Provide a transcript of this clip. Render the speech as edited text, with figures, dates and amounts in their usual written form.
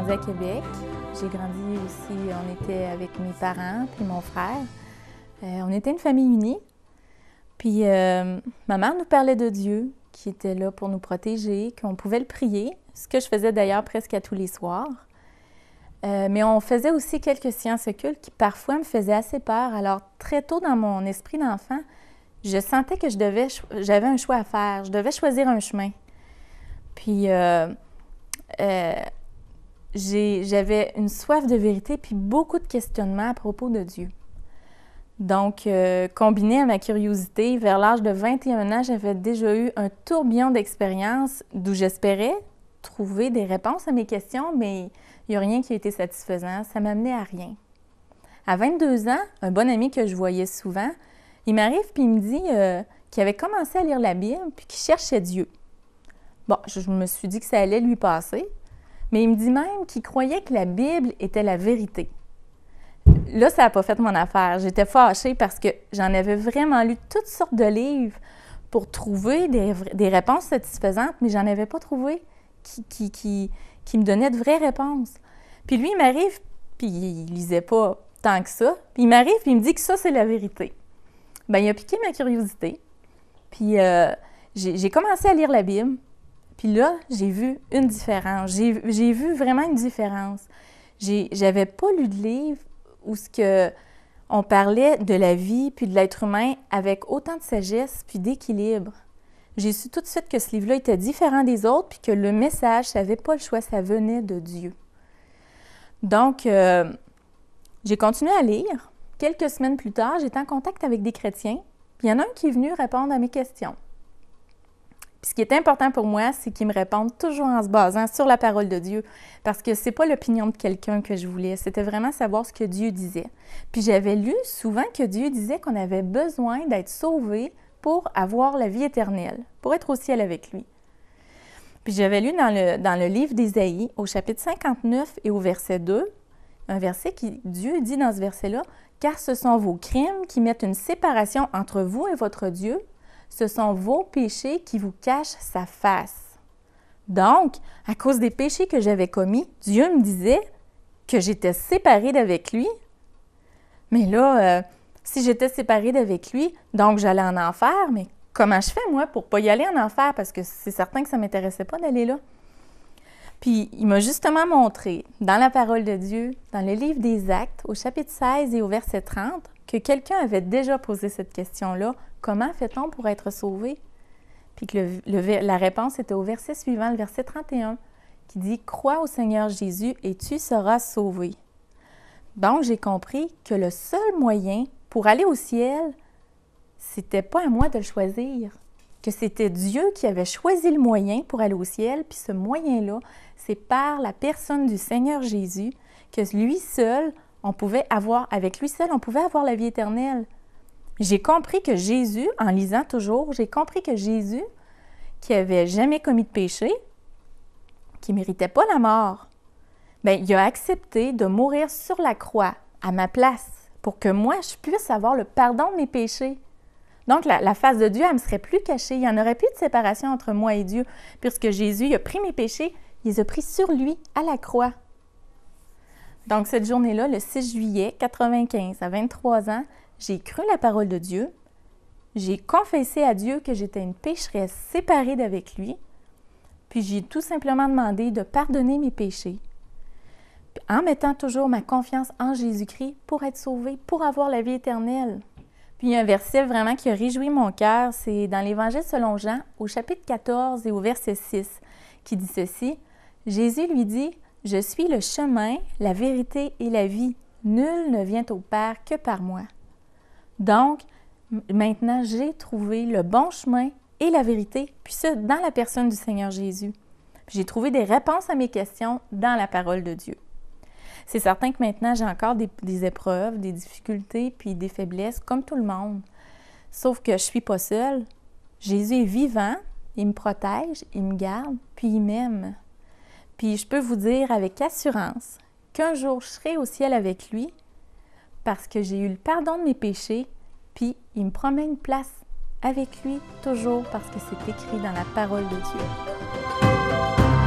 grandi à Québec. J'ai grandi aussi, on était avec mes parents puis mon frère. On était une famille unie. Puis ma mère nous parlait de Dieu, qui était là pour nous protéger, qu'on pouvait le prier, ce que je faisais d'ailleurs presque à tous les soirs. Mais on faisait aussi quelques séances occultes qui parfois me faisaient assez peur. Alors très tôt dans mon esprit d'enfant, je sentais que j'avais un choix à faire, je devais choisir un chemin. Puis j'avais une soif de vérité puis beaucoup de questionnements à propos de Dieu. Donc, combiné à ma curiosité, vers l'âge de 21 ans, j'avais déjà eu un tourbillon d'expériences d'où j'espérais trouver des réponses à mes questions, mais il n'y a rien qui a été satisfaisant. Ça m'amenait à rien. À 22 ans, un bon ami que je voyais souvent, il m'arrive puis il me dit qu'il avait commencé à lire la Bible puis qu'il cherchait Dieu. Bon, je me suis dit que ça allait lui passer, mais il me dit même qu'il croyait que la Bible était la vérité. Là, ça n'a pas fait mon affaire. J'étais fâchée parce que j'en avais vraiment lu toutes sortes de livres pour trouver des réponses satisfaisantes, mais j'en avais pas trouvé qui me donnaient de vraies réponses. Puis lui, il m'arrive, puis il lisait pas tant que ça, puis il m'arrive, puis il me dit que ça, c'est la vérité. Bien, il a piqué ma curiosité, puis j'ai commencé à lire la Bible, puis là, j'ai vu une différence. J'ai vu vraiment une différence. J'avais pas lu de livre où on parlait de la vie puis de l'être humain avec autant de sagesse puis d'équilibre. J'ai su tout de suite que ce livre-là était différent des autres puis que le message, ça n'avait pas le choix, ça venait de Dieu. Donc, j'ai continué à lire. Quelques semaines plus tard, j'étais en contact avec des chrétiens, puis il y en a un qui est venu répondre à mes questions. Puis ce qui est important pour moi, c'est qu'ils me répondent toujours en se basant sur la parole de Dieu, parce que c'est pas l'opinion de quelqu'un que je voulais, c'était vraiment savoir ce que Dieu disait. Puis j'avais lu souvent que Dieu disait qu'on avait besoin d'être sauvé pour avoir la vie éternelle, pour être au ciel avec lui. Puis j'avais lu dans le livre d'Ésaïe, au chapitre 59 et au verset 2, un verset qui, Dieu dit dans ce verset-là, « Car ce sont vos crimes qui mettent une séparation entre vous et votre Dieu, ce sont vos péchés qui vous cachent sa face. » Donc, à cause des péchés que j'avais commis, Dieu me disait que j'étais séparée d'avec lui. Mais là, si j'étais séparée d'avec lui, donc j'allais en enfer, mais comment je fais, moi, pour ne pas y aller en enfer? Parce que c'est certain que ça ne m'intéressait pas d'aller là. Puis, il m'a justement montré, dans la parole de Dieu, dans le livre des Actes, au chapitre 16 et au verset 30, que quelqu'un avait déjà posé cette question-là. Comment fait-on pour être sauvé? Puis que la réponse était au verset suivant, le verset 31, qui dit « Crois au Seigneur Jésus et tu seras sauvé. » Donc, j'ai compris que le seul moyen pour aller au ciel, c'était pas à moi de le choisir, que c'était Dieu qui avait choisi le moyen pour aller au ciel, puis ce moyen-là, c'est par la personne du Seigneur Jésus, que lui seul, avec lui seul, on pouvait avoir la vie éternelle. J'ai compris que Jésus, en lisant toujours, j'ai compris que Jésus, qui n'avait jamais commis de péché, qui ne méritait pas la mort, bien, il a accepté de mourir sur la croix à ma place pour que moi, je puisse avoir le pardon de mes péchés. Donc, la face de Dieu, elle ne me serait plus cachée. Il n'y en aurait plus de séparation entre moi et Dieu, puisque Jésus il a pris mes péchés, il les a pris sur lui, à la croix. Donc, cette journée-là, le 6 juillet 1995, à 23 ans, j'ai cru la parole de Dieu, j'ai confessé à Dieu que j'étais une pécheresse séparée d'avec lui, puis j'ai tout simplement demandé de pardonner mes péchés, en mettant toujours ma confiance en Jésus-Christ pour être sauvée, pour avoir la vie éternelle. Puis il y a un verset vraiment qui a réjoui mon cœur, c'est dans l'Évangile selon Jean, au chapitre 14 et au verset 6, qui dit ceci, « Jésus lui dit, « Je suis le chemin, la vérité et la vie. Nul ne vient au Père que par moi. » Donc, maintenant, j'ai trouvé le bon chemin et la vérité, puis ça, dans la personne du Seigneur Jésus. J'ai trouvé des réponses à mes questions dans la parole de Dieu. C'est certain que maintenant, j'ai encore des épreuves, des difficultés, puis des faiblesses, comme tout le monde. Sauf que je ne suis pas seule. Jésus est vivant, il me protège, il me garde, puis il m'aime. Puis je peux vous dire avec assurance qu'un jour, je serai au ciel avec lui parce que j'ai eu le pardon de mes péchés, puis il me promet une place avec lui toujours parce que c'est écrit dans la parole de Dieu.